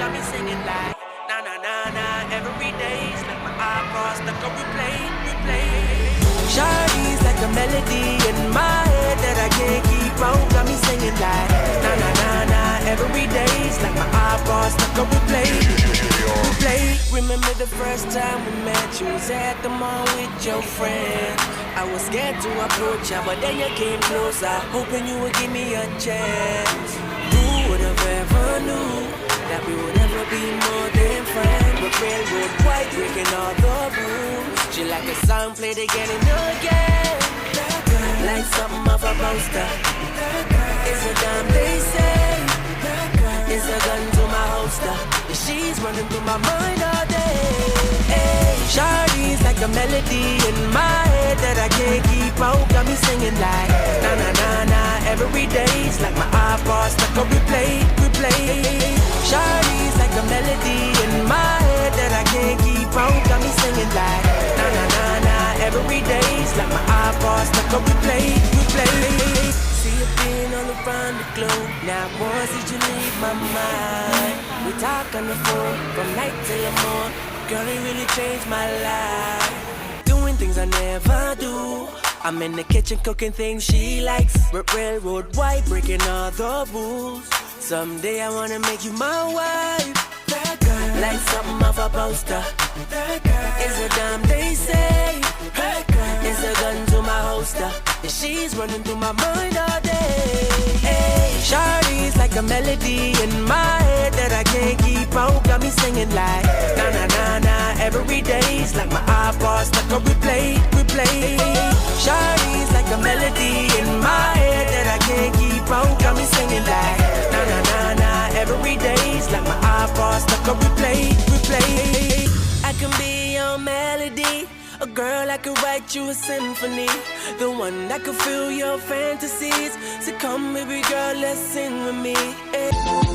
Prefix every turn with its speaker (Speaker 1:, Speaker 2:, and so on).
Speaker 1: got me singing like na na na na. Every day's like my iPod stuck on replay, replay. Shawty's like a melody in my head that I can't keep out. Got me singing like na na na na. Every day's like my iPod stuck on replay, replay. Remember the first time we met? You was at the mall with your friend. I was scared to approach ya, but then you came closer, hoping you would give me a chance. Who would have ever knew that we would ever be more than friends? But railroad white, breaking all the rules. She like a song played again and again, like something off a poster. It's a damn they say, it's a gun to my holster. And she's running through my mind all day. Hey, Shawty's like a melody in my head that I can't keep out. Got me singing like na na na na. Every day's like my iPod stuck on replay, replay. Shawty's like a melody in my head that I can't keep out. Got me singing like na na na na. Every day's like my iPod stuck on replay, replay. See you being all around the globe. Now once did you leave my mind? We talk on the phone from night till the morning. Girl, it really changed my life. Doing things I never do. I'm in the kitchen cooking things she likes. Railroad white, breaking all the rules. Someday I wanna make you my wife. That girl, like something off a poster. That girl is a dime they say. That girl is a gun to my holster. And she's running through my mind all day. Hey, Shawty's like a melody in my head that I can't keep out. Got me singing like na na na na. Every day's like my iPod stuck on replay, replay. Shawty's like a melody in my head that I can't keep out. Got me singing like na na na na. Every day's like my iPod stuck on replay, replay. I can be your melody. A girl, I could write you a symphony. The one that could fill your fantasies. So come, baby girl, let's sing with me. Hey.